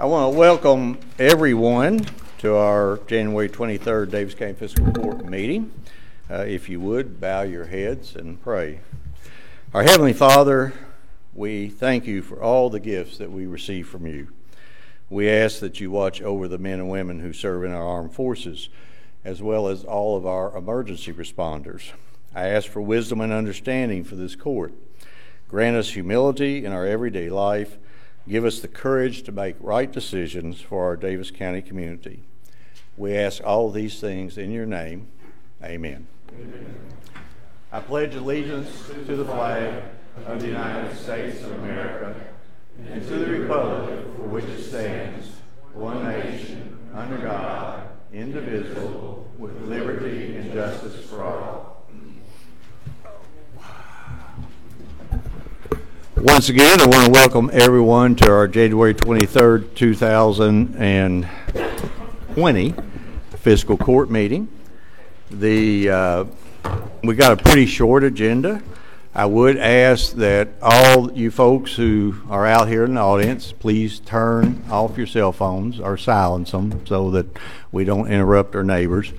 I want to welcome everyone to our January 23rd Davis County Fiscal Court meeting. If you would, bow your heads and pray. Our Heavenly Father, we thank you for all the gifts that we receive from you. We ask that you watch over the men and women who serve in our armed forces, as well as all of our emergency responders. I ask for wisdom and understanding for this court. Grant us humility in our everyday life. Give us the courage to make right decisions for our Davis County community. We ask all of these things in your name. Amen. Amen. I pledge allegiance to the flag of the United States of America and to the republic for which it stands, one nation, under God, indivisible, with liberty and justice for all. Once again, I want to welcome everyone to our January 23rd, 2020 fiscal court meeting. We got a pretty short agenda. I would ask that all you folks who are out here in the audience, please turn off your cell phones or silence them so that we don't interrupt our neighbors.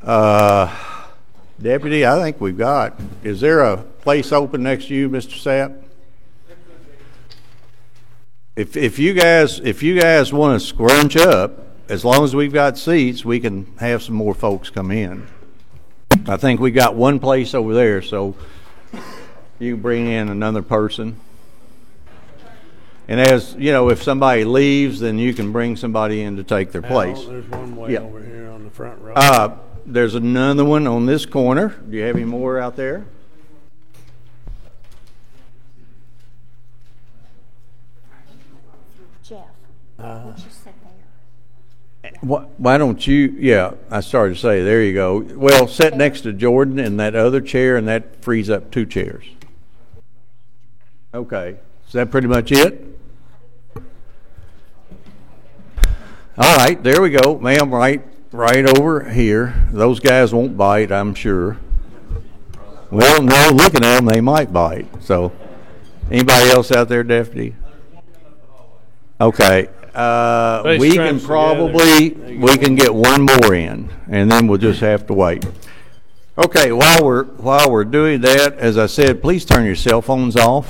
Deputy, I think we've got. Is there a place open next to you, Mr. Sapp? If you guys want to scrunch up, as long as we've got seats, we can have some more folks come in. I think we got one place over there, so you can bring in another person. And as you know, if somebody leaves, then you can bring somebody in to take their place. There's one way over here on the front row. There's another one on this corner. Do you have any more out there? Jeff, why don't you sit there? Why don't you, yeah, I started to say, there you go. Well, sit next to Jordan in that other chair, and that frees up 2 chairs. Okay, is that pretty much it? All right, there we go. Ma'am, right over here. Those guys won't bite, I'm sure. Well, no, looking at them, they might bite. So, anybody else out there, Deputy? Okay, we can get one more in, and then we'll just have to wait. Okay, while we're doing that, as I said, please turn your cell phones off.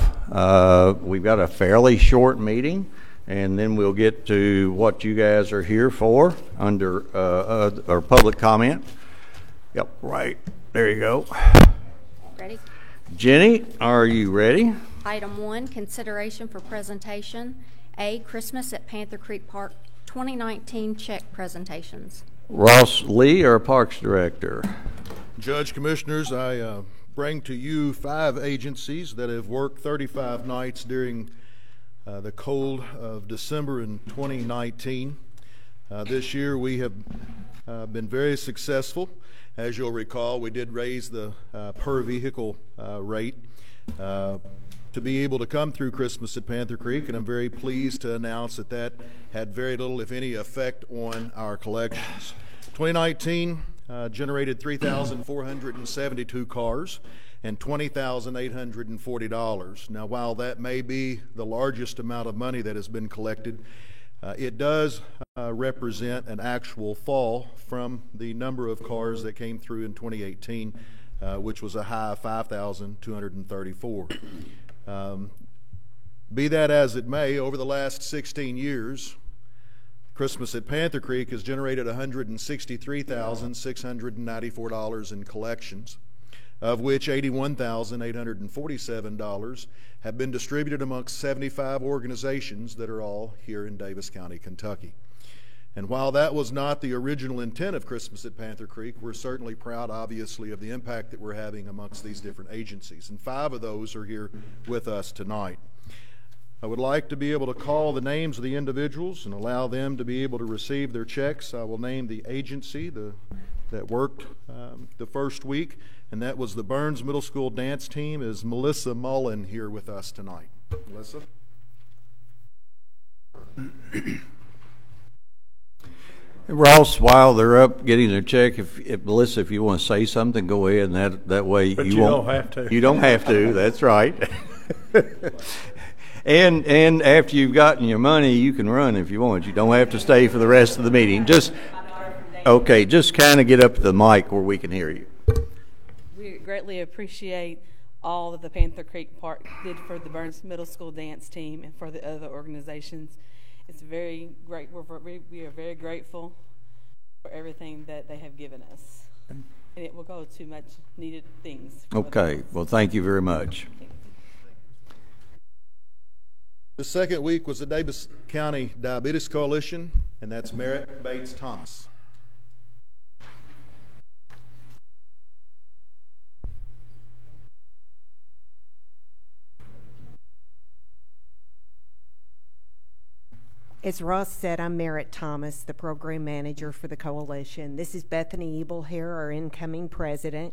We've got a fairly short meeting, and then we'll get to what you guys are here for under our public comment. Yep, right there you go. Ready? Jenny, are you ready? Item 1, consideration for presentation. A, Christmas at Panther Creek Park 2019 check presentations. Ross Lee, our Parks Director. Judge, Commissioners, I bring to you 5 agencies that have worked 35 nights during the cold of December in 2019. This year we have been very successful. As you'll recall, we did raise the per vehicle rate to be able to come through Christmas at Panther Creek, and I'm very pleased to announce that that had very little, if any, effect on our collections. 2019 generated 3,472 cars and $20,840. Now, while that may be the largest amount of money that has been collected, it does represent an actual fall from the number of cars that came through in 2018, which was a high of 5,234. Be that as it may, over the last 16 years, Christmas at Panther Creek has generated $163,694 in collections, of which $81,847 have been distributed amongst 75 organizations that are all here in Davis County, Kentucky. And while that was not the original intent of Christmas at Panther Creek, we're certainly proud, obviously, of the impact that we're having amongst these different agencies. And 5 of those are here with us tonight. I would like to be able to call the names of the individuals and allow them to be able to receive their checks. I will name the agency that worked the first week, and that was the Burns Middle School dance team. Is Melissa Mullen here with us tonight? Melissa? Ross, while they're up getting their check, if Melissa, if you want to say something, go ahead, and that way but you won't don't have to. You don't have to. That's right. And after you've gotten your money, you can run if you want. You don't have to stay for the rest of the meeting. Just kind of get up to the mic where we can hear you. We greatly appreciate all that the Panther Creek Park did for the Burns Middle School dance team and for the other organizations. It's very great. We are very grateful for everything that they have given us. And it will go to much needed things. Okay. Well, thank you very much. The second week was the Davis County Diabetes Coalition, and that's Merritt Bates Thomas. As Ross said, I'm Merritt Thomas, the program manager for the coalition. This is Bethany Ebelhair, our incoming president.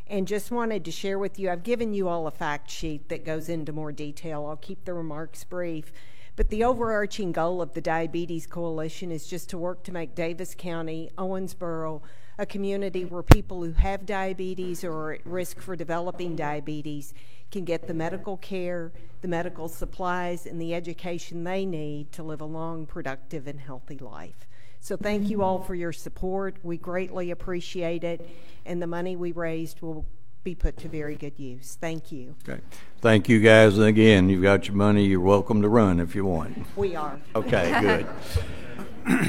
And just wanted to share with you, I've given you all a fact sheet that goes into more detail. I'll keep the remarks brief. But the overarching goal of the Diabetes Coalition is just to work to make Davis County, Owensboro, a community where people who have diabetes or are at risk for developing diabetes can get the medical care, the medical supplies, and the education they need to live a long, productive, and healthy life. So thank you all for your support. We greatly appreciate it, and the money we raised will be put to very good use. Thank you. Okay. Thank you, guys. And again, you've got your money. You're welcome to run if you want. We are. Okay, good.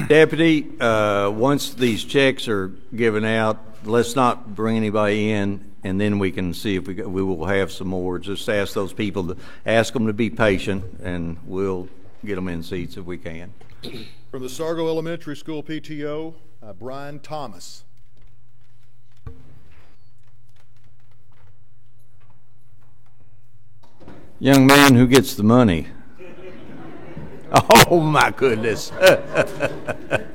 Deputy, once these checks are given out, let's not bring anybody in, and then we can see if we will have some more. Just ask those people to ask them to be patient, and we'll get them in seats if we can. From the Sargo Elementary School PTO, Brian Thomas. Young man who gets the money. Oh, my goodness. Okay.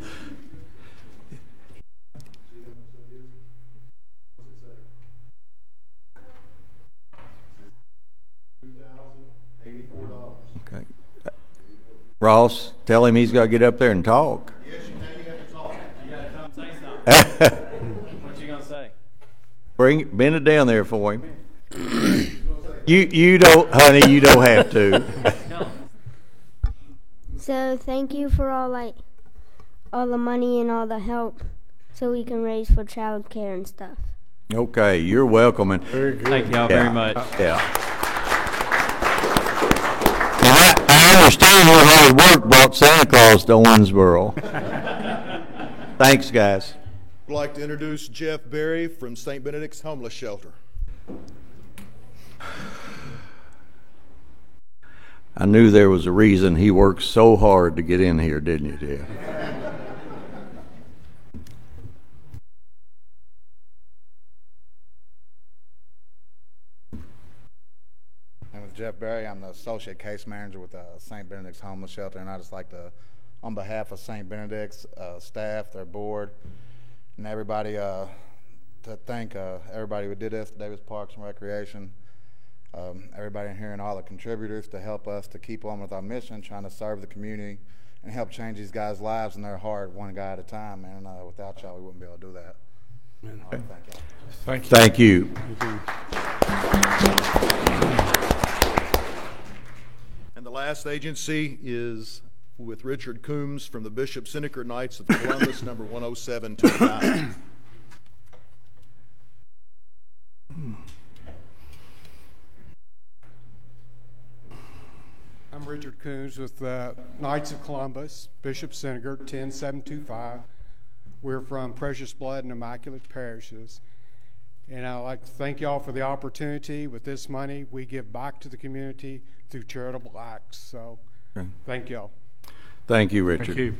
Ross, tell him he's got to get up there and talk. Yes, you have to talk. You got to come say something. What you going to say? Bend it down there for him. You don't, honey, you don't have to. So thank you for all the money and all the help so we can raise for child care and stuff. Okay, you're welcome. And Very good. Thank y'all very much. Yeah. Now, I understand your hard work brought Santa Claus to Owensboro. Thanks, guys. I'd like to introduce Jeff Berry from St. Benedict's Homeless Shelter. I knew there was a reason he worked so hard to get in here, didn't you, Jeff? My name is Jeff Berry. I'm the Associate Case Manager with St. Benedict's Homeless Shelter, and I just like to, on behalf of St. Benedict's staff, their board, and everybody, to thank everybody who did this, Davis Parks and Recreation, everybody in here and all the contributors to help us to keep on with our mission, trying to serve the community and help change these guys' lives in their heart one guy at a time, man. Without y'all, we wouldn't be able to do that. Thank you. Thank you. And the last agency is with Richard Coombs from the Bishop Seneca Knights of Columbus, number 10729. I'm Richard Coons with the Knights of Columbus, Bishop Seneca, 10725. We're from Precious Blood and Immaculate Parishes. And I'd like to thank y'all for the opportunity. With this money, we give back to the community through charitable acts. So thank y'all. Thank you, Richard. Thank you.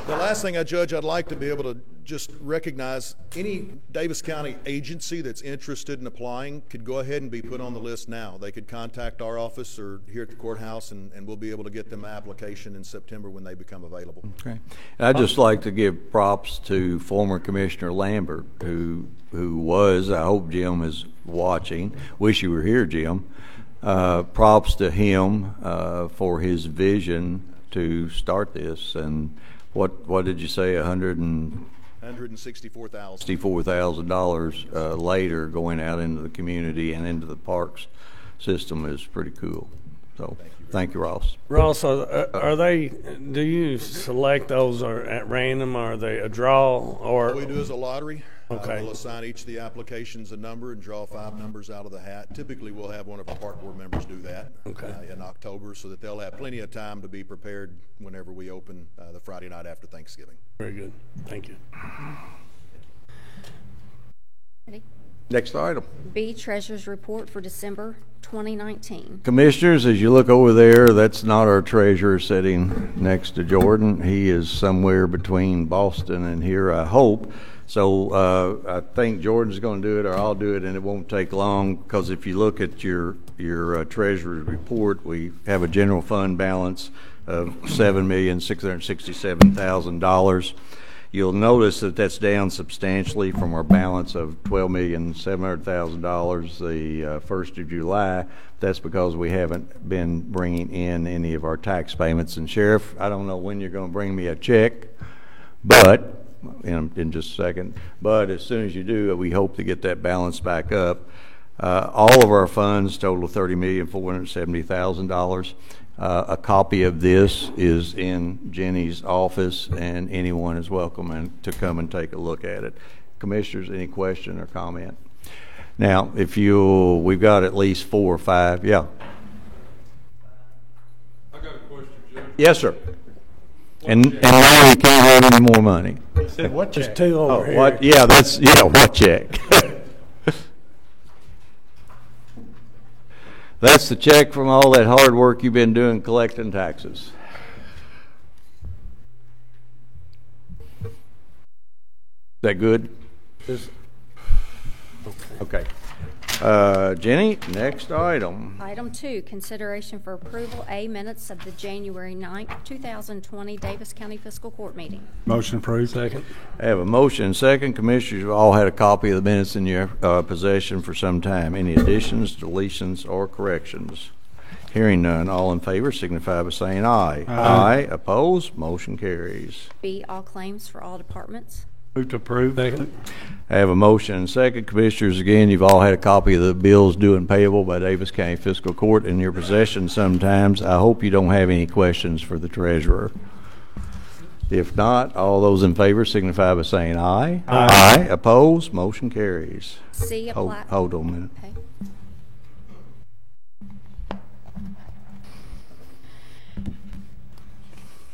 The last thing, Judge, I'd like to be able to just recognize any Davis County agency that's interested in applying could go ahead and be put on the list now. They could contact our office or here at the courthouse, and we'll be able to get them an application in September when they become available. Okay. I'd just like to give props to former Commissioner Lambert, who was, I hope Jim is watching. Wish you were here, Jim. Props to him for his vision to start this. And what did you say, 100 and $164,000. $64,000 later going out into the community and into the parks system is pretty cool. So thank you, Ross. Ross, are they, do you select those or at random, or are they a draw, or? What we do is a lottery. Okay. We'll assign each of the applications a number and draw 5 numbers out of the hat. Typically, we'll have one of our park board members do that in October, so that they'll have plenty of time to be prepared whenever we open the Friday night after Thanksgiving. Very good. Thank you. Ready? Next item. B, Treasurer's Report for December 2019. Commissioners, as you look over there, that's not our treasurer sitting next to Jordan. He is somewhere between Boston and here, I hope. So I think Jordan's going to do it, or I'll do it, and it won't take long, because if you look at your treasurer's report, we have a general fund balance of $7,667,000. You'll notice that that's down substantially from our balance of $12,700,000 the 1st of July. That's because we haven't been bringing in any of our tax payments. And Sheriff, I don't know when you're going to bring me a check, but in just a second. But as soon as you do, we hope to get that balance back up. All of our funds total $30,470,000. A copy of this is in Jenny's office, and anyone is welcome to come and take a look at it. Commissioners, any question or comment? Now, we've got at least 4 or 5. Yeah. I got a question, Judge. Yes, sir. And now you can't have any more money. Said what check? There's 2 over here. What? Yeah, what check? That's the check from all that hard work you've been doing collecting taxes. Is that good? Okay. Jenny, next item. Item 2, consideration for approval, A, minutes of the January 9th, 2020 Davis County Fiscal Court meeting. Motion approved. Second. I have a motion and second. Commissioners have all had a copy of the minutes in your possession for some time. Any additions, deletions, or corrections? Hearing none, all in favor signify by saying aye. Aye. Opposed? Motion carries. B, all claims for all departments. Move to approve. Second. I have a motion and second. Commissioners, again, you've all had a copy of the bills due and payable by Davis County Fiscal Court in your possession sometimes. I hope you don't have any questions for the treasurer. If not, all those in favor signify by saying aye. Aye. Opposed? Motion carries. C, apply. Hold on a minute.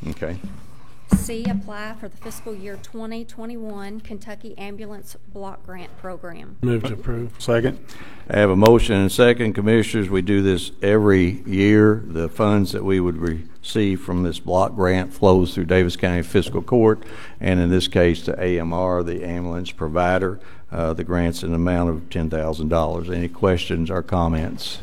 Okay. C, apply for the fiscal year 2021 Kentucky Ambulance Block Grant Program. Move to approve. Second. I have a motion and a second. Commissioners, we do this every year. The funds that we would receive from this block grant flows through Davis County Fiscal Court, and in this case to AMR, the ambulance provider. The grant's an amount of $10,000. Any questions or comments?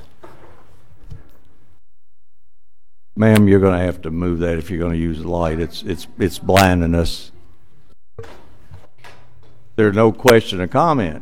Ma'am, you're going to have to move that if you're going to use the light. It's blinding us. There's no question or comment.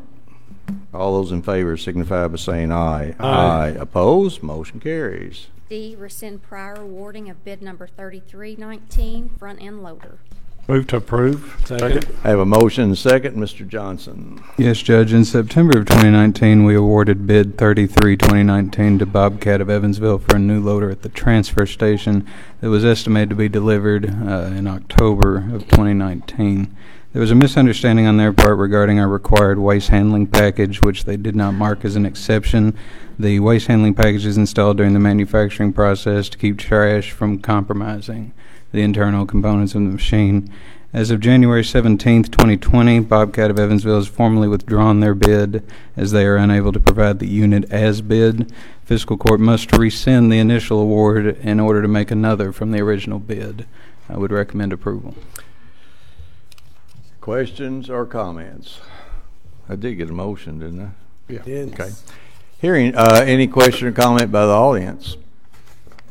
All those in favor signify by saying aye. Aye. Opposed? Motion carries. D, rescind prior awarding of bid number 3319, front end loader. Move to approve. Second. I have a motion and a second. Mr. Johnson. Yes, Judge. In September of 2019, we awarded bid 33-2019 to Bobcat of Evansville for a new loader at the transfer station that was estimated to be delivered in October of 2019. There was a misunderstanding on their part regarding our required waste handling package, which they did not mark as an exception. The waste handling package is installed during the manufacturing process to keep trash from compromising the internal components of the machine. As of January 17, 2020, Bobcat of Evansville has formally withdrawn their bid as they are unable to provide the unit as bid. Fiscal Court must rescind the initial award in order to make another from the original bid. I would recommend approval. Questions or comments? I did get a motion, didn't I? Yeah. Okay. Hearing any question or comment by the audience?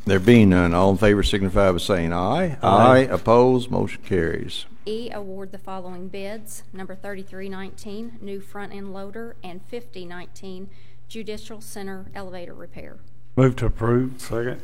There being none, all in favor signify by saying aye. Aye. Opposed? Motion carries. E, award the following bids. Number 3319, new front end loader, and 5019, Judicial Center elevator repair. Move to approve. Second.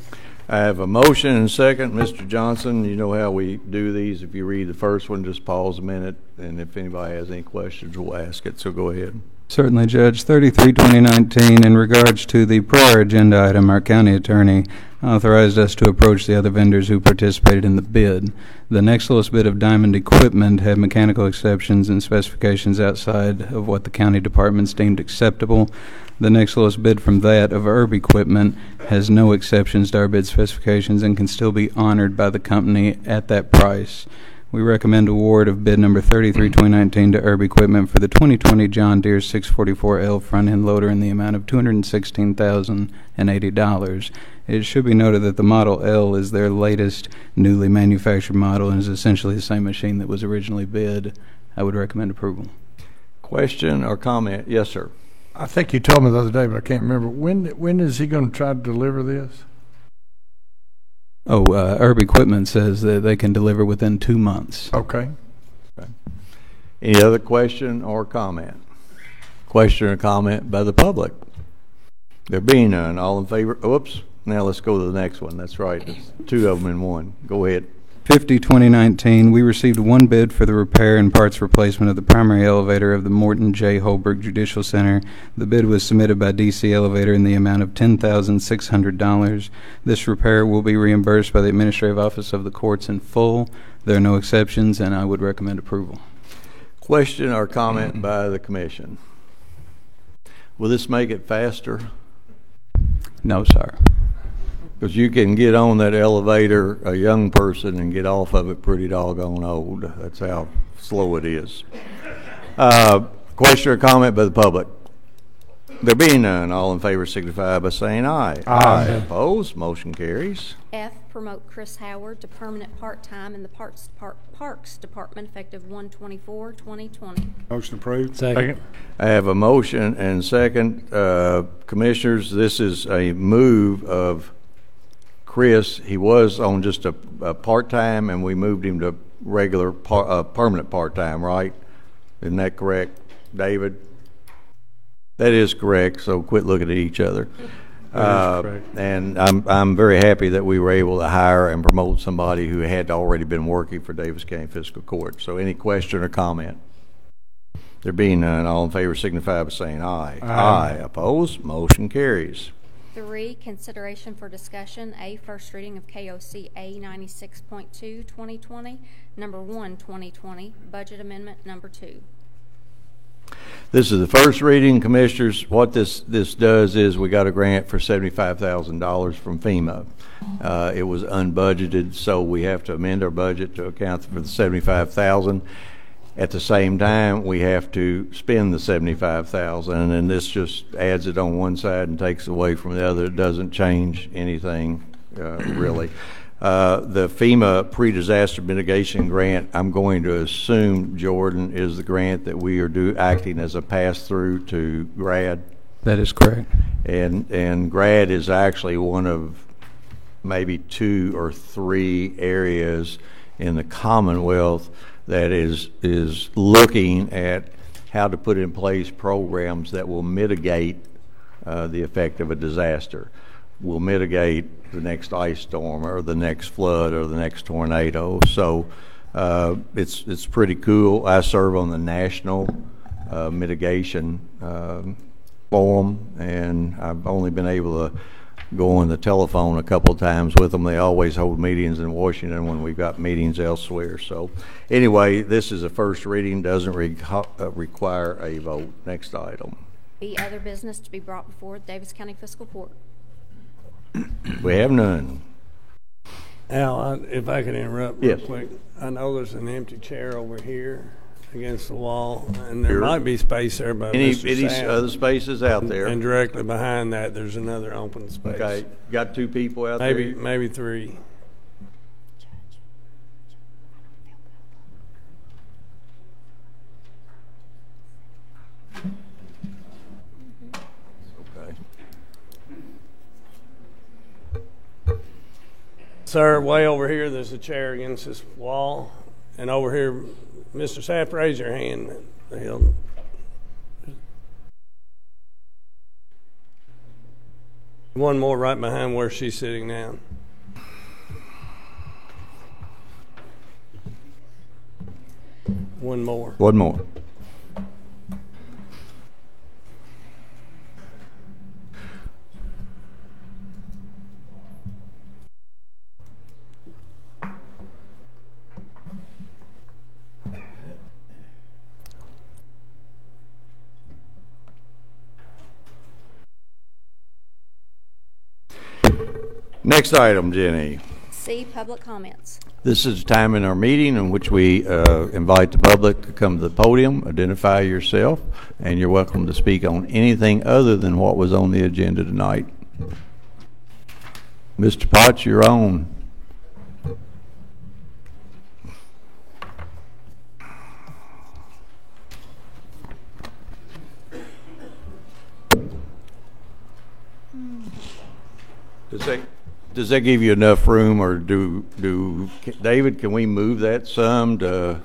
I have a motion and a second. Mr. Johnson, you know how we do these. If you read the first one, just pause a minute, and if anybody has any questions, we'll ask it. So go ahead. Certainly, Judge. 33-2019, in regards to the prior agenda item, our county attorney authorized us to approach the other vendors who participated in the bid. The next lowest bid of Diamond Equipment had mechanical exceptions and specifications outside of what the county departments deemed acceptable. The next lowest bid from that of Herb Equipment has no exceptions to our bid specifications and can still be honored by the company at that price. We recommend award of bid number 33-2019 to Herb Equipment for the 2020 John Deere 644L front-end loader in the amount of $216,080. It should be noted that the Model L is their latest newly manufactured model and is essentially the same machine that was originally bid. I would recommend approval. Question or comment? Yes, sir. I think you told me the other day, but I can't remember. When is he going to try to deliver this? Herb Equipment says that they can deliver within 2 months. Okay. Any other question or comment? Question or comment by the public? There being none, all in favor? Oops. Now let's go to the next one. That's right. There's two of them in one. Go ahead. 50-2019, we received one bid for the repair and parts replacement of the primary elevator of the Morton J. Holbrook Judicial Center. The bid was submitted by DC Elevator in the amount of $10,600. This repair will be reimbursed by the Administrative Office of the Courts in full. There are no exceptions, and I would recommend approval. Question or comment by the commission? Will this make it faster? No, sir. Because you can get on that elevator, a young person, and get off of it pretty doggone old. That's how slow it is. Question or comment by the public? There being none, all in favor signify by saying aye. Aye. Opposed? Motion carries. F, promote Chris Howard to permanent part-time in the Parks Department effective 1/24/2020. Motion approved. Second. I have a motion and second. Commissioners, this is a move of Chris. He was on just a part-time, and we moved him to regular permanent part-time, right? Isn't that correct, David? That is correct, so quit looking at each other. And I'm very happy that we were able to hire and promote somebody who had already been working for Davis County Fiscal Court. So any question or comment? There being none, all in favor signify by saying aye. Aye. Opposed? Motion carries. 3, consideration for discussion, A, first reading of KOC A 96.2 2020, number 1 2020, budget amendment number 2. This is the first reading, Commissioners. What this does is we got a grant for $75,000 from FEMA. It was unbudgeted, so we have to amend our budget to account for the $75,000. At the same time, we have to spend the $75,000, and this just adds it on one side and takes away from the other. It doesn't change anything, really. The FEMA pre-disaster mitigation grant, I'm going to assume, Jordan, is the grant that we are acting as a pass-through to GRAD. That is correct. And GRAD is actually one of maybe 2 or 3 areas in the Commonwealth that is looking at how to put in place programs that will mitigate the effect of a disaster, will mitigate the next ice storm or the next flood or the next tornado. So it's pretty cool. I serve on the National Mitigation Forum, and I've only been able to go on the telephone a couple of times with them. They always hold meetings in Washington when we've got meetings elsewhere. So anyway, this is a first reading, doesn't require a vote. Next item. B, other business to be brought before Davis County Fiscal Court. We have none. Al, if I could interrupt Yes. real quick. I know there's an empty chair over here against the wall, and there Sure. might be space there by Any Mr. Sam. other spaces out there? And directly behind that, there's another open space. Okay, got 2 people out Maybe there? maybe 3. Okay. Sir, way over here, there's a chair against this wall, and over here, Mr. Sapp, raise your hand. He'll. One more right behind where she's sitting now. One more. One more. Next item, Jenny. C, public comments. This is a time in our meeting in which we invite the public to come to the podium, identify yourself, and you're welcome to speak on anything other than what was on the agenda tonight. Mr. Potts, you're on. Does that give you enough room, or David, can we move that some to?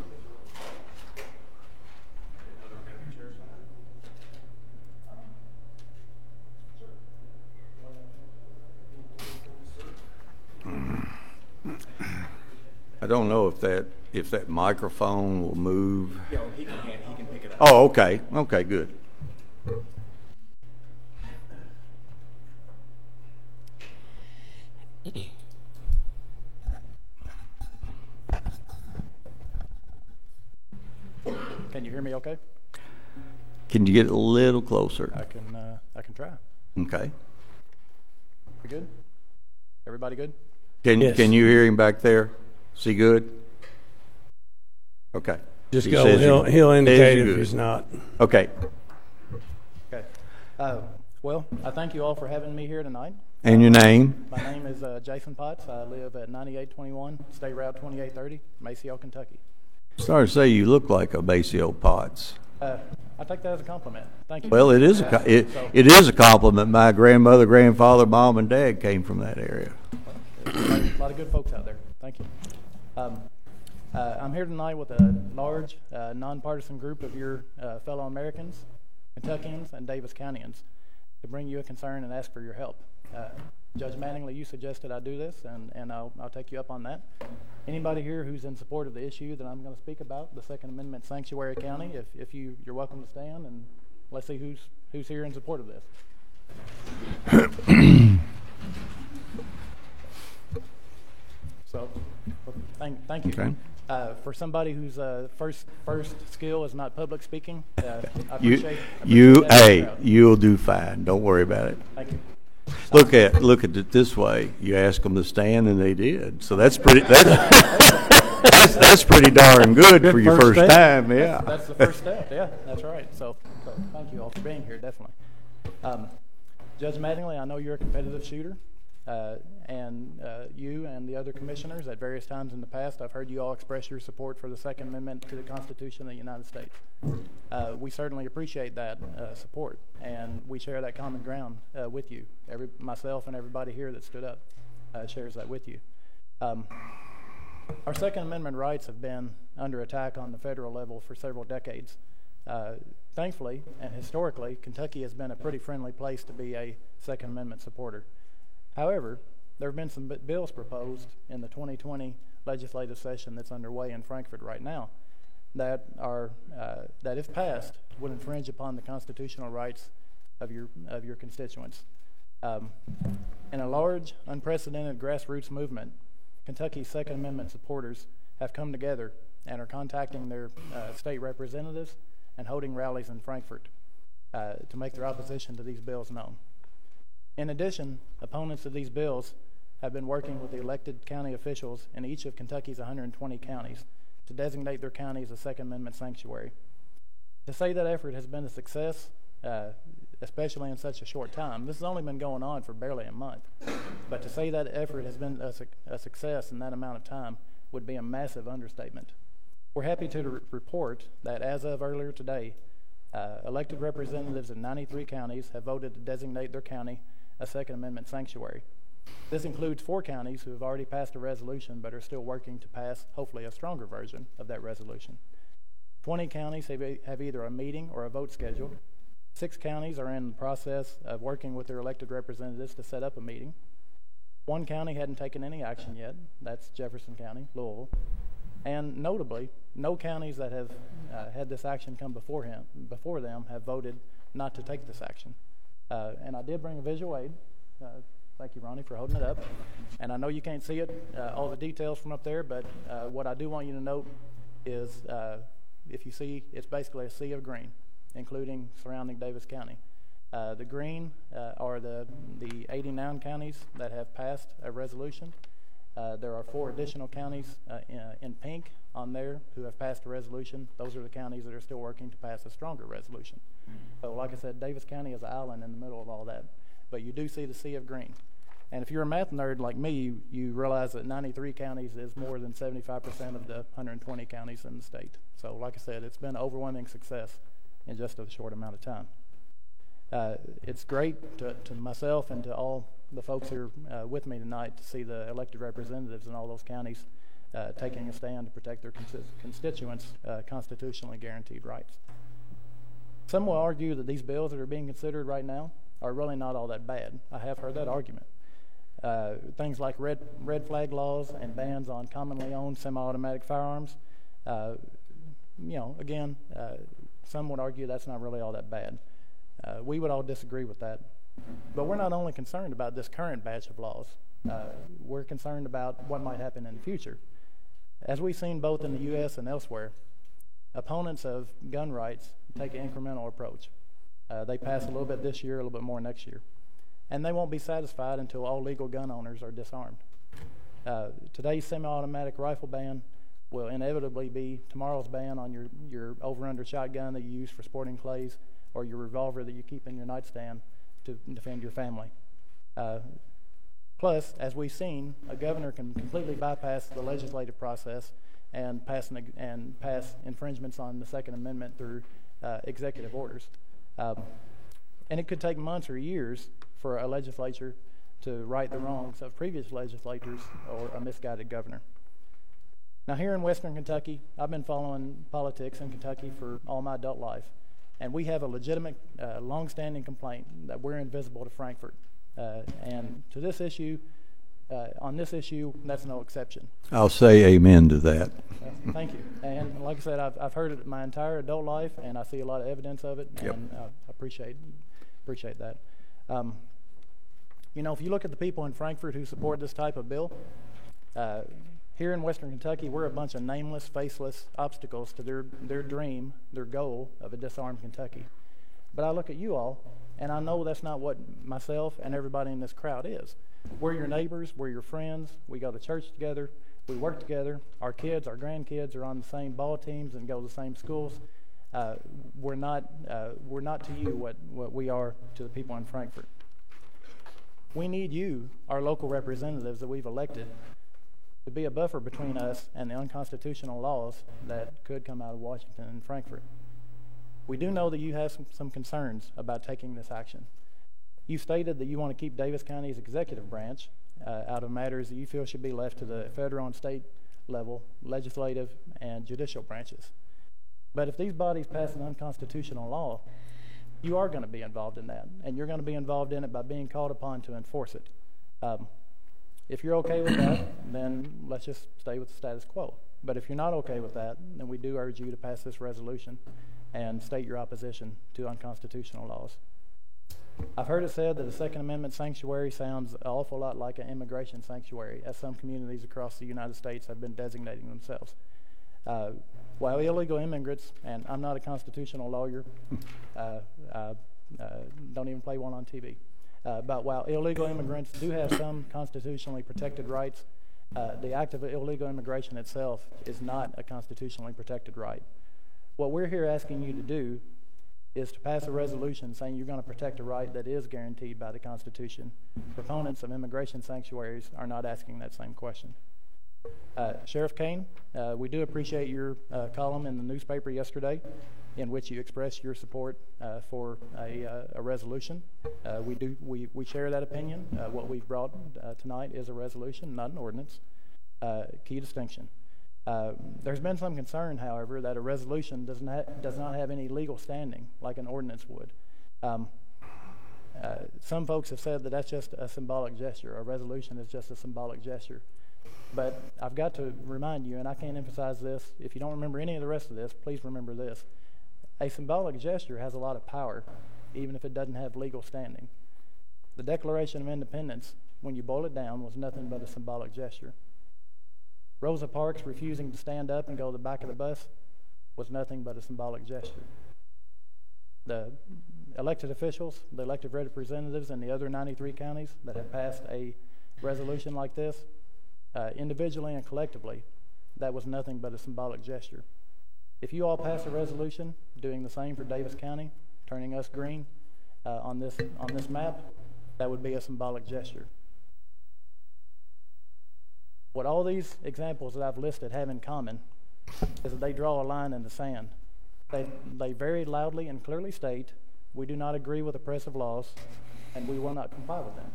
I don't know if that microphone will move. Yeah, he can pick it up. Oh, okay. Okay, good. Can you hear me okay? Can you get a little closer? I can try. Okay. We good? Everybody good? Yes. Can you hear him back there? Is he good? Okay. Just He go. says He'll indicate you're if good. he's not. Okay. Okay. Well, I thank you all for having me here tonight. And your name? My name is Jason Potts. I live at 9821 State Route 2830, Maceo, Kentucky. Sorry to say you look like a Maceo Potts. I take that as a compliment. Thank you. Well, it is it is a compliment. My grandmother, grandfather, mom, and dad came from that area. A lot of good folks out there. Thank you. I'm here tonight with a large, nonpartisan group of your fellow Americans, Kentuckians, and Davis Countyans to bring you a concern and ask for your help. Judge Mattingly, you suggested I do this, and I'll take you up on that. Anybody here who's in support of the issue that I'm going to speak about, the Second Amendment Sanctuary County, if you're welcome to stand, and let's see who's here in support of this. So, thank you. Okay. For somebody whose first skill is not public speaking, I You appreciate hey, that. you'll do fine. Don't worry about it. Thank you. Look at it this way. You asked them to stand, and they did. So that's pretty. That's pretty darn good for your first time. Yeah. That's the first step. Yeah, that's right. So thank you all for being here. Definitely. Judge Mattingly, I know you're a competitive shooter, and you and the other commissioners at various times in the past, I've heard you all express your support for the Second Amendment to the Constitution of the United States. We certainly appreciate that support, and we share that common ground with you. Myself and everybody here that stood up shares that with you. Our Second Amendment rights have been under attack on the federal level for several decades. Thankfully and historically, Kentucky has been a pretty friendly place to be a Second Amendment supporter. However, there have been some bills proposed in the 2020 legislative session that's underway in Frankfort right now that if passed, would infringe upon the constitutional rights of your constituents. In a large, unprecedented grassroots movement, Kentucky's Second Amendment supporters have come together and are contacting their state representatives and holding rallies in Frankfort to make their opposition to these bills known. In addition, opponents of these bills have been working with the elected county officials in each of Kentucky's 120 counties to designate their counties a Second Amendment sanctuary. To say that effort has been a success, especially in such a short time, this has only been going on for barely a month, but to say that effort has been a success in that amount of time would be a massive understatement. We're happy to report that as of earlier today, elected representatives in 93 counties have voted to designate their county a Second Amendment sanctuary. This includes 4 counties who have already passed a resolution but are still working to pass, hopefully, a stronger version of that resolution. 20 counties have either a meeting or a vote scheduled, 6 counties are in the process of working with their elected representatives to set up a meeting. 1 county hadn't taken any action yet. That's Jefferson County, Louisville. And notably, no counties that have had this action come before them have voted not to take this action. And I did bring a visual aid. Thank you, Ronnie, for holding it up. And I know you can't see it, all the details from up there, but what I do want you to note is if you see, it's basically a sea of green, including surrounding Davis County. The green are the 89 counties that have passed a resolution. There are 4 additional counties in pink on there who have passed a resolution. Those are the counties that are still working to pass a stronger resolution. So like I said, Davis County is an island in the middle of all that. But you do see the sea of green. And if you're a math nerd like me, you realize that 93 counties is more than 75% of the 120 counties in the state. So like I said, it's been overwhelming success in just a short amount of time. It's great to myself and to all the folks here with me tonight to see the elected representatives in all those counties taking a stand to protect their constituents' constitutionally guaranteed rights. Some will argue that these bills that are being considered right now are really not all that bad. I have heard that argument. Things like red flag laws and bans on commonly owned semi-automatic firearms, again, some would argue that's not really all that bad. We would all disagree with that. But we're not only concerned about this current batch of laws, we're concerned about what might happen in the future. As we've seen both in the U.S. and elsewhere, opponents of gun rights take an incremental approach. They pass a little bit this year, a little bit more next year. And they won't be satisfied until all legal gun owners are disarmed. Today's semi-automatic rifle ban will inevitably be tomorrow's ban on your over-under shotgun that you use for sporting clays or your revolver that you keep in your nightstand to defend your family. Plus, as we've seen, a governor can completely bypass the legislative process and pass infringements on the Second Amendment through executive orders. And it could take months or years for a legislature to right the wrongs of previous legislators or a misguided governor. Now, here in Western Kentucky, I've been following politics in Kentucky for all my adult life, and we have a legitimate, long-standing complaint that we're invisible to Frankfort. And to this issue, on this issue, that's no exception. I'll say amen to that. Thank you. And like I said, I've heard it my entire adult life, and I see a lot of evidence of it, and I appreciate that. If you look at the people in Frankfort who support this type of bill, here in Western Kentucky, we're a bunch of nameless, faceless obstacles to their dream, their goal of a disarmed Kentucky. But I look at you all, and I know that's not what myself and everybody in this crowd is. We're your neighbors, we're your friends, we go to church together, we work together, our kids, our grandkids are on the same ball teams and go to the same schools. We're not to you what we are to the people in Frankfort. We need you, our local representatives that we've elected, to be a buffer between us and the unconstitutional laws that could come out of Washington and Frankfort. We do know that you have some concerns about taking this action. You stated that you want to keep Davis County's executive branch out of matters that you feel should be left to the federal and state level, legislative and judicial branches. But if these bodies pass an unconstitutional law, you are going to be involved in that, and you're going to be involved in it by being called upon to enforce it. If you're okay with that, then let's just stay with the status quo. But if you're not okay with that, then we do urge you to pass this resolution and state your opposition to unconstitutional laws. I've heard it said that a Second Amendment sanctuary sounds an awful lot like an immigration sanctuary, as some communities across the United States have been designating themselves. While illegal immigrants, and I'm not a constitutional lawyer, don't even play one on TV, but while illegal immigrants do have some constitutionally protected rights, the act of illegal immigration itself is not a constitutionally protected right. What we're here asking you to do is to pass a resolution saying you're going to protect a right that is guaranteed by the Constitution. Proponents of immigration sanctuaries are not asking that same question. Sheriff Kane, we do appreciate your column in the newspaper yesterday in which you expressed your support for a resolution. We share that opinion. What we've brought tonight is a resolution, not an ordinance. Key distinction. There's been some concern, however, that a resolution does not have any legal standing like an ordinance would. Some folks have said that that's just a symbolic gesture. A resolution is just a symbolic gesture. But I've got to remind you, and I can't emphasize this, if you don't remember any of the rest of this, please remember this. A symbolic gesture has a lot of power, even if it doesn't have legal standing. The Declaration of Independence, when you boil it down, was nothing but a symbolic gesture. Rosa Parks refusing to stand up and go to the back of the bus was nothing but a symbolic gesture. The elected officials, the elected representatives in the other 93 counties that have passed a resolution like this, individually and collectively, that was nothing but a symbolic gesture. If you all pass a resolution doing the same for Davis County, turning us green on this map, that would be a symbolic gesture. What all these examples that I've listed have in common is that they draw a line in the sand. They very loudly and clearly state, we do not agree with oppressive laws, and we will not comply with them.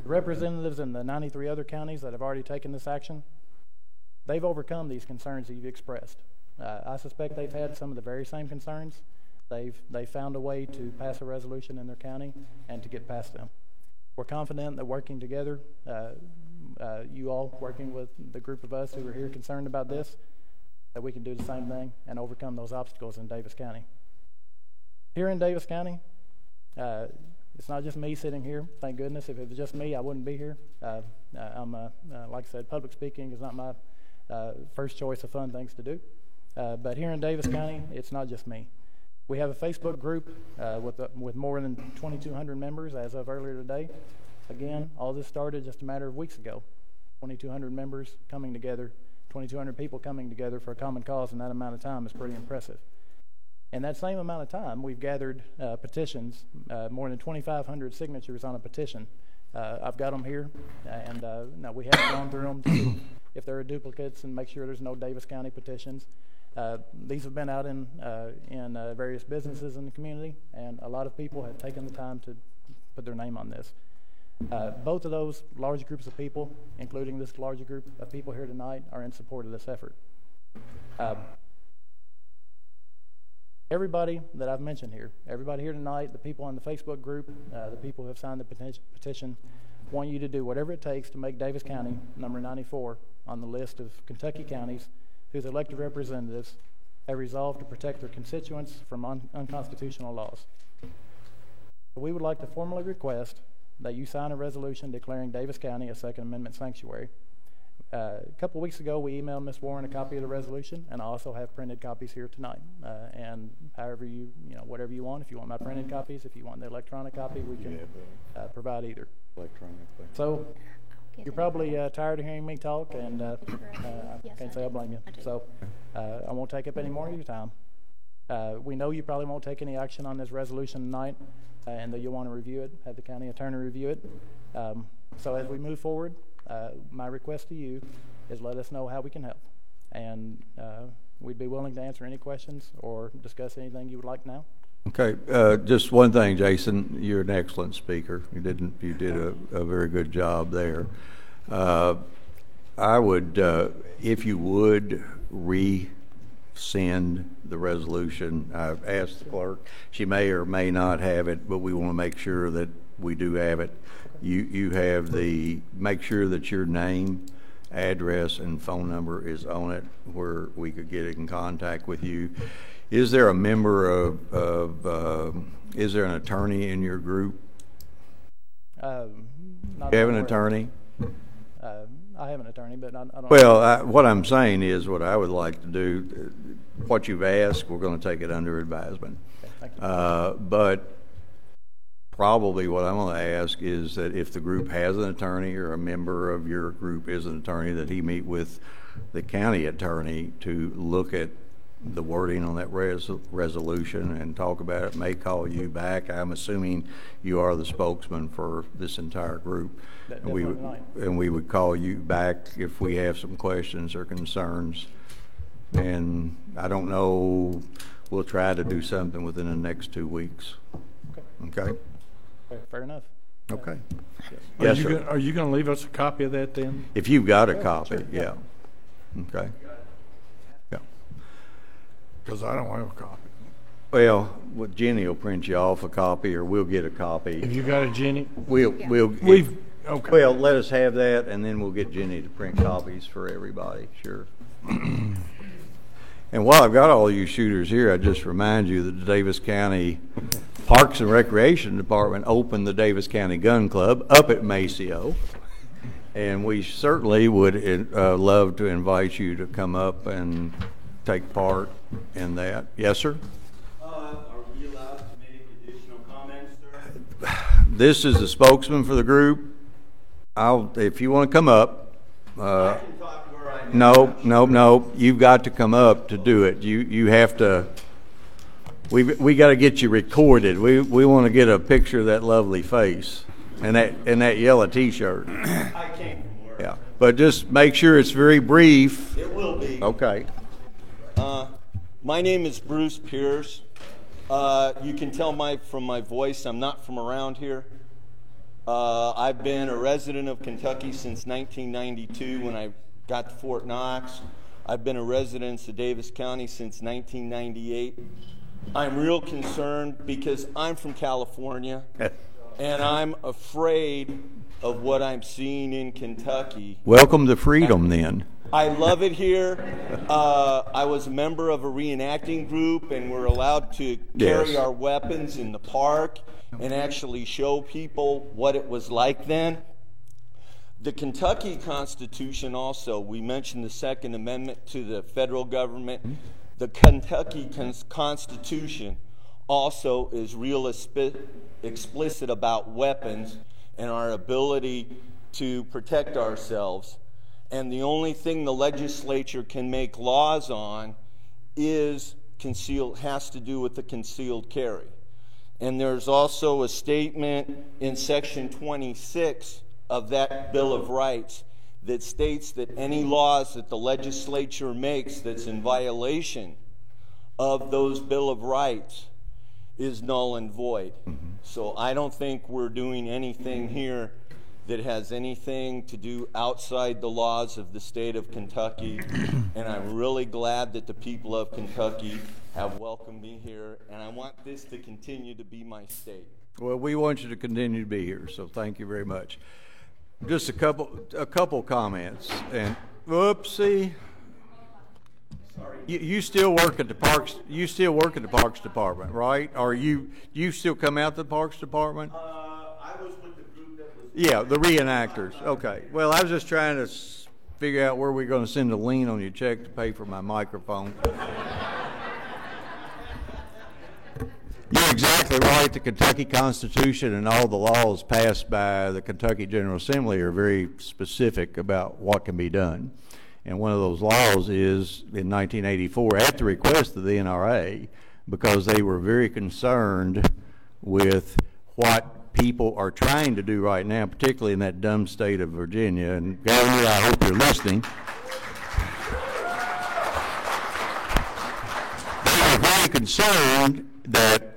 The representatives in the 93 other counties that have already taken this action, they've overcome these concerns that you've expressed. I suspect they've had some of the very same concerns. They've found a way to pass a resolution in their county and to get past them. We're confident that working together, you all working with the group of us who are here concerned about this, that we can do the same thing and overcome those obstacles in Davis County. Here in Davis County, it's not just me sitting here. Thank goodness. If it was just me, I wouldn't be here. Like I said, public speaking is not my first choice of fun things to do. But here in Davis County, it's not just me. We have a Facebook group with more than 2,200 members as of earlier today. Again, all this started just a matter of weeks ago. 2,200 members coming together, 2,200 people coming together for a common cause in that amount of time is pretty impressive. In that same amount of time, we've gathered petitions, more than 2,500 signatures on a petition. I've got them here, and now we have gone through them to see if there are duplicates and make sure there's no Davis County petitions. These have been out in various businesses in the community, and a lot of people have taken the time to put their name on this. Both of those large groups of people, including this larger group of people here tonight, are in support of this effort. Everybody that I've mentioned here, everybody here tonight, the people on the Facebook group, the people who have signed the petition, want you to do whatever it takes to make Davis County number 94 on the list of Kentucky counties whose elected representatives have resolved to protect their constituents from unconstitutional laws. We would like to formally request that you sign a resolution declaring Davis County a Second Amendment sanctuary. A couple of weeks ago, we emailed Ms. Warren a copy of the resolution, and I also have printed copies here tonight. And however whatever you want. If you want my printed copies, if you want the electronic copy, we can provide either. Electronically. So you're probably tired of hearing me talk, and I can't say I blame you. So I won't take up any more of your time. We know you probably won't take any action on this resolution tonight, and that you'll want to review it, have the county attorney review it. So as we move forward, my request to you is let us know how we can help. And we'd be willing to answer any questions or discuss anything you would like now. Okay, just one thing, Jason. You're an excellent speaker. You did a very good job there. I would, if you would, resend the resolution. I've asked the clerk. She may or may not have it, but we want to make sure that we do have it. You have make sure that your name, address, and phone number is on it where we could get in contact with you. Is there a member is there an attorney in your group? Not you have an attorney? I have an attorney, but I don't. Well, what I'm saying is what I would like to do, what you've asked, we're going to take it under advisement. Okay, thank you. But probably what I'm going to ask is that if the group has an attorney or a member of your group is an attorney, that he meet with the county attorney to look at the wording on that resolution and talk about it, may call you back. I'm assuming you are the spokesman for this entire group. And we would call you back if we have some questions or concerns. And I don't know, we'll try to do something within the next 2 weeks. Okay? Fair enough. Okay. Yes, sir. Are you going to leave us a copy of that then? If you've got a copy, sure. Yeah. Okay. Yeah. Because I don't have a copy. Well, Well, Jenny will print you off a copy, or we'll get a copy. Have you got a Jenny? Okay. Well, let us have that, and then we'll get Jenny to print copies for everybody. Sure. And while I've got all you shooters here, I just remind you that the Davis County Parks and Recreation Department opened the Davis County Gun Club up at Maceo, and we certainly would love to invite you to come up and take part in that. Yes, sir? Are we allowed to make additional comments, sir? This is the spokesman for the group. If you want to come up. I can talk where I am. No. You've got to come up to do it. You have to. We got to get you recorded. We want to get a picture of that lovely face and that yellow T-shirt. I came from work. Yeah, but just make sure it's very brief. It will be. Okay. My name is Bruce Pierce. You can tell from my voice I'm not from around here. I've been a resident of Kentucky since 1992 when I got to Fort Knox. I've been a resident of Davis County since 1998. I'm real concerned because I'm from California and I'm afraid of what I'm seeing in Kentucky. Welcome to freedom, then. I love it here. I was a member of a reenacting group, and we're allowed to carry our weapons in the park and actually show people what it was like then. The Kentucky Constitution also, we mentioned the Second Amendment to the federal government. The Kentucky Constitution also is real explicit about weapons and our ability to protect ourselves. And the only thing the legislature can make laws on has to do with the concealed carry. And there's also a statement in Section 26 of that Bill of Rights that states that any laws that the legislature makes that's in violation of those Bill of Rights is null and void. So I don't think we're doing anything here that has anything to do outside the laws of the state of Kentucky. And I'm really glad that the people of Kentucky have welcomed me here, and I want this to continue to be my state. Well, we want you to continue to be here, so thank you very much. Just a couple comments, and whoopsie. Sorry. You still work at the parks. You still work at the Parks Department, right? Or you still come out to the Parks Department? I was with the group that was. Yeah, the reenactors. Okay. Well, I was just trying to figure out where we're going to send a lien on your check to pay for my microphone. You're exactly right. The Kentucky Constitution and all the laws passed by the Kentucky General Assembly are very specific about what can be done. And one of those laws is in 1984, at the request of the NRA, because they were very concerned with what people are trying to do right now, particularly in that dumb state of Virginia. And Governor, I hope you're listening. They were very concerned that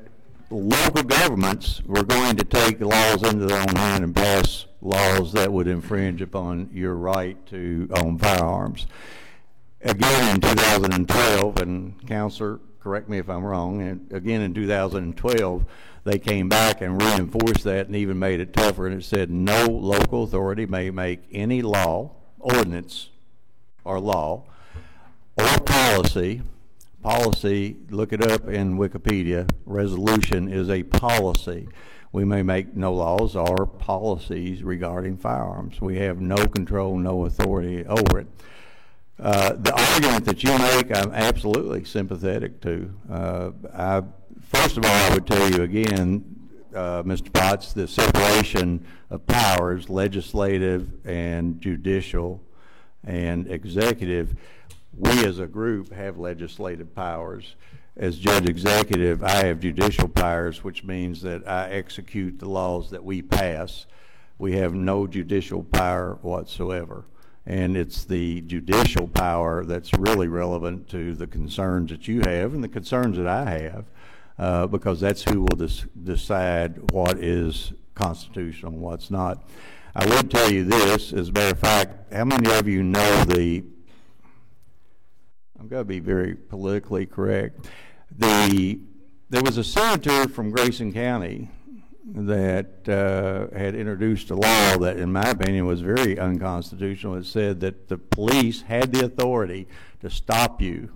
local governments were going to take laws into their own hand and pass laws that would infringe upon your right to own firearms. Again in 2012, and Counselor, correct me if I'm wrong, and again in 2012, they came back and reinforced that and even made it tougher, and it said no local authority may make any law, ordinance, or law, or policy, look it up in Wikipedia, resolution is a policy. We may make no laws or policies regarding firearms. We have no control, no authority over it. The argument that you make, I'm absolutely sympathetic to. First of all, I would tell you again, Mr. Potts, the separation of powers, legislative and judicial and executive. We as a group have legislative powers. As judge executive, I have judicial powers, which means that I execute the laws that we pass. We have no judicial power whatsoever. And it's the judicial power that's really relevant to the concerns that you have and the concerns that I have, because that's who will decide what is constitutional and what's not. I would tell you this, as a matter of fact, how many of you know I'm going to be very politically correct. The there was a senator from Grayson County that had introduced a law that, in my opinion, was very unconstitutional. It said that the police had the authority to stop you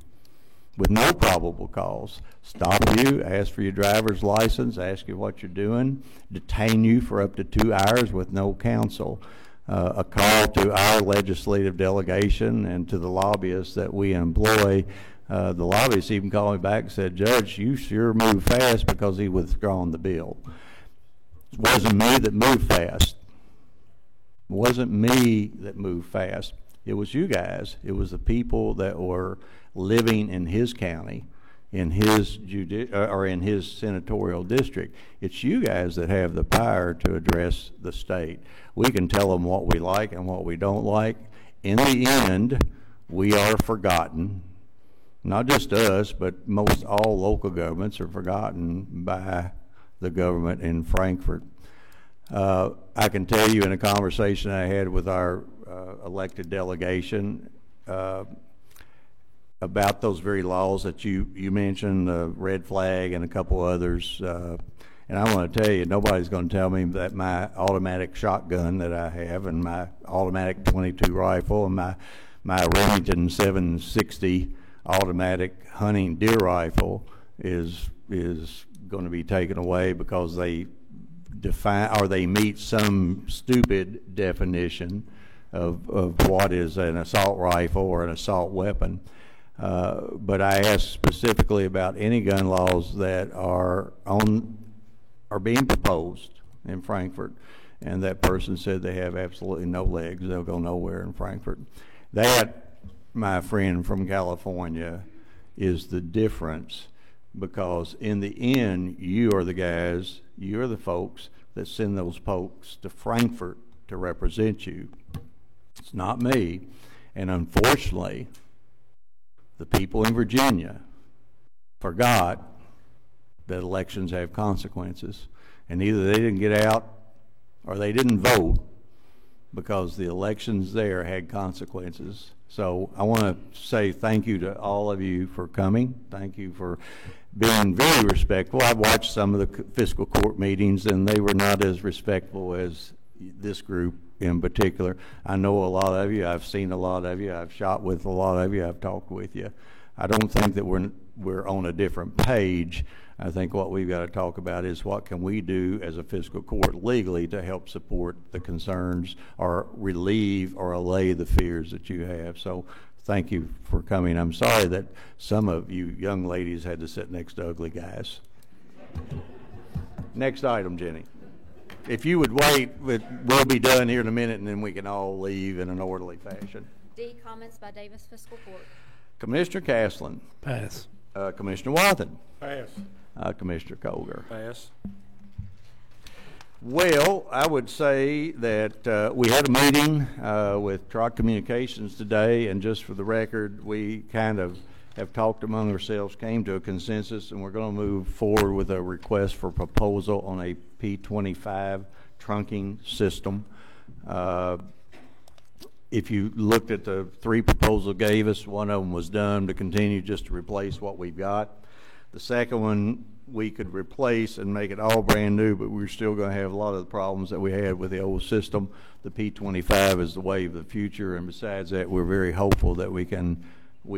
with no probable cause, stop you, ask for your driver's license, ask you what you're doing, detain you for up to 2 hours with no counsel. A call to our legislative delegation and to the lobbyists that we employ. The lobbyists even called me back and said, Judge, you sure move fast, because he withdrawn the bill. It wasn't me that moved fast. It wasn't me that moved fast. It was you guys. It was the people that were living in his county, in his in his senatorial district. It's you guys that have the power to address the state. We can tell them what we like and what we don't like. In the end, we are forgotten. Not just us, but most all local governments are forgotten by the government in Frankfort. I can tell you in a conversation I had with our elected delegation about those very laws that you mentioned, the red flag and a couple others. And I want to tell you, nobody's going to tell me that my automatic shotgun that I have, and my automatic .22 rifle, and my Remington 760 automatic hunting deer rifle is going to be taken away because they define, or they meet some stupid definition of what is an assault rifle or an assault weapon. But I asked specifically about any gun laws that are being proposed in Frankfort, and that person said they have absolutely no legs. They'll go nowhere in Frankfort. That, my friend from California, is the difference, because in the end, you are the guys, you are the folks that send those folks to Frankfort to represent you. It's not me. And unfortunately, the people in Virginia forgot that elections have consequences. And either they didn't get out or they didn't vote, because the elections there had consequences. So I want to say thank you to all of you for coming. Thank you for being very respectful. I've watched some of the fiscal court meetings, and they were not as respectful as this group in particular. I know a lot of you. I've seen a lot of you. I've shot with a lot of you. I've talked with you. I don't think that we're on a different page. I think what we've got to talk about is what can we do as a fiscal court legally to help support the concerns or relieve or allay the fears that you have. So thank you for coming. I'm sorry that some of you young ladies had to sit next to ugly guys. Next item, Jenny. If you would wait, we'll be done here in a minute, and then we can all leave in an orderly fashion. D, comments by Davis Fiscal Court. Commissioner Caslen. Pass. Commissioner Wathen. Pass. Commissioner Colger. Pass. Well, I would say that we had a meeting with Trot Communications today, and just for the record, we kind of have talked among ourselves, came to a consensus, and we're going to move forward with a request for proposal on a P25 trunking system. If you looked at the three proposals gave us, one of them was done to continue just to replace what we've got. The second one we could replace and make it all brand new, but we're still going to have a lot of the problems that we had with the old system. The P25 is the way of the future, and besides that, we're very hopeful that we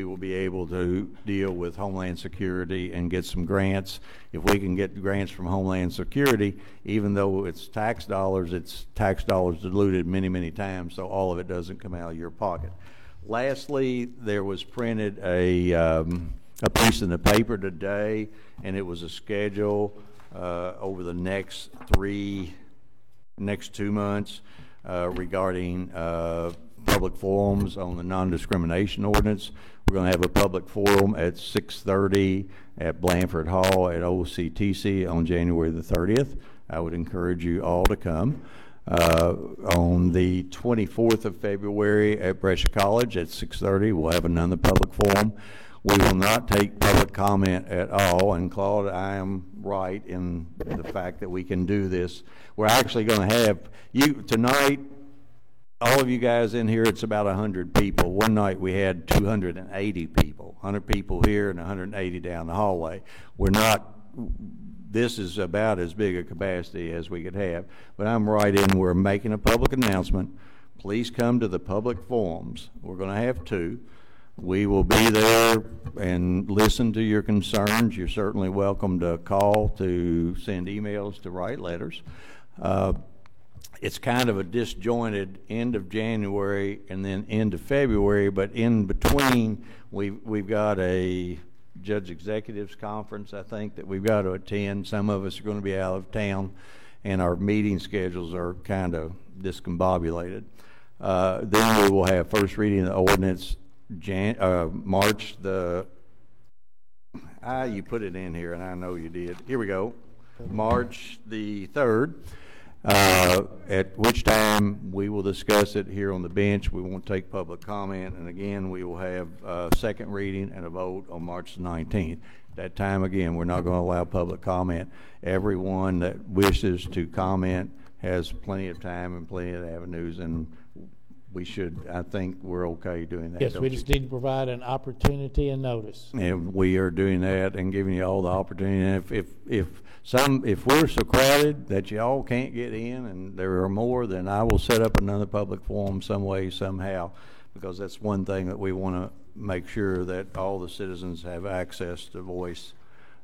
will be able to deal with Homeland Security and get some grants. If we can get grants from Homeland Security, even though it's tax dollars diluted many, many times, so all of it doesn't come out of your pocket. Lastly, there was printed a piece in the paper today, and it was a schedule over the next 2 months regarding public forums on the non-discrimination ordinance. We're going to have a public forum at 6:30 at Blanford Hall at OCTC on January the 30th. I would encourage you all to come. On the 24th of February at Brescia College at 6:30, we'll have another public forum. We will not take public comment at all, and Claude, I am right in the fact that we can do this. We're actually going to have you tonight. All of you guys in here, it's about 100 people. One night we had 280 people, 100 people here and 180 down the hallway. We're not this is about as big a capacity as we could have. But I'm right in, we're making a public announcement. Please come to the public forums. We're going to have 2. We will be there and listen to your concerns. You're certainly welcome to call, to send emails, to write letters. It's kind of a disjointed end of January and then end of February, but in between, we've got a Judge Executives Conference, I think, that we've got to attend. Some of us are going to be out of town, and our meeting schedules are kind of discombobulated. Then we will have first reading of the ordinance March the, you put it in here, and I know you did. Here we go. March the 3rd. At which time we will discuss it here on the bench. We won't take public comment, and again, we will have second reading and a vote on March the 19th. That time, again, we're not going to allow public comment. Everyone that wishes to comment has plenty of time and plenty of avenues, and we should, I think we're okay doing that. Yes, we just need to provide an opportunity and notice. And we are doing that and giving you all the opportunity. And if we're so crowded that you all can't get in and there are more, then I will set up another public forum some way, somehow, because that's one thing that we want to make sure that all the citizens have access to voice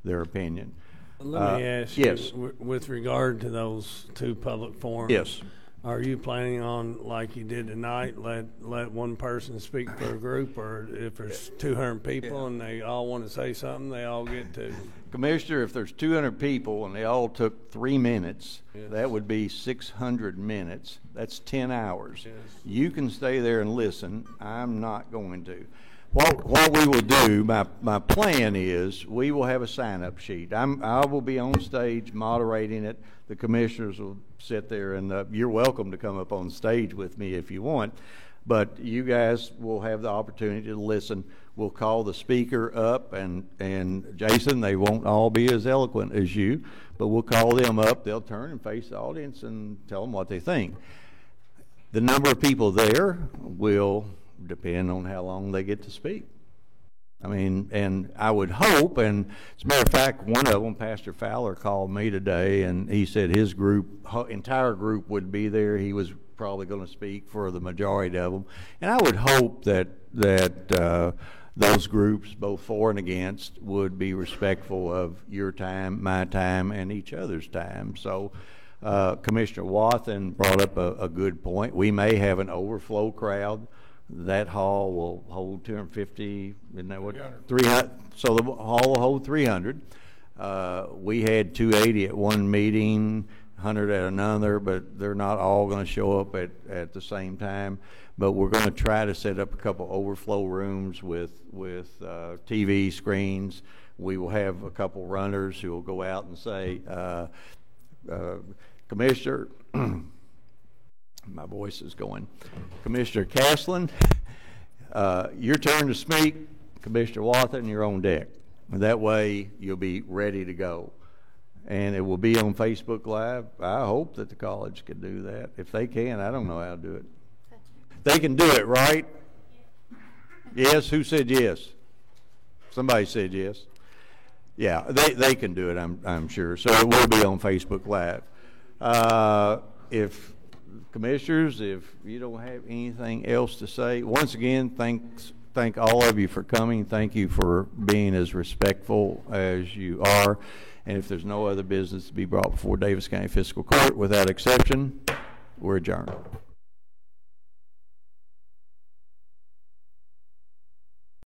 their opinion. Let me ask yes. you, with regard to those 2 public forums. Yes. Are you planning on, like you did tonight, let one person speak for a group, or if there's 200 people and they all want to say something, they all get to? Commissioner, if there's 200 people and they all took 3 minutes, that would be 600 minutes. That's 10 hours. Yes. You can stay there and listen. I'm not going to. What we will do, my plan is we will have a sign-up sheet. I will be on stage moderating it. The commissioners will sit there, and you're welcome to come up on stage with me if you want. But you guys will have the opportunity to listen. We'll call the speaker up, and Jason, they won't all be as eloquent as you, but we'll call them up. They'll turn and face the audience and tell them what they think. The number of people there will depend on how long they get to speak. I mean, and I would hope, and as a matter of fact, one of them, Pastor Fowler, called me today, and he said his entire group would be there. He was probably going to speak for the majority of them. And I would hope that those groups, both for and against, would be respectful of your time, my time, and each other's time. So Commissioner Wathen brought up a good point. We may have an overflow crowd. That hall will hold 250, isn't that what? 300. So the hall will hold 300. We had 280 at one meeting, 100 at another, but they're not all going to show up at the same time. But we're going to try to set up a couple overflow rooms with TV screens. We will have a couple runners who will go out and say, Commissioner, my voice is going. Commissioner Caslen, your turn to speak. Commissioner Wathen, you're on deck. That way you'll be ready to go. And it will be on Facebook Live. I hope that the college can do that. If they can, I don't know how to do it. They can do it, right? Yes? Who said yes? Somebody said yes. Yeah, they can do it, I'm sure. So it will be on Facebook Live. If commissioners, if you don't have anything else to say, once again, thank all of you for coming. Thank you for being as respectful as you are. And if there's no other business to be brought before Davis County Fiscal Court, without exception, we're adjourned.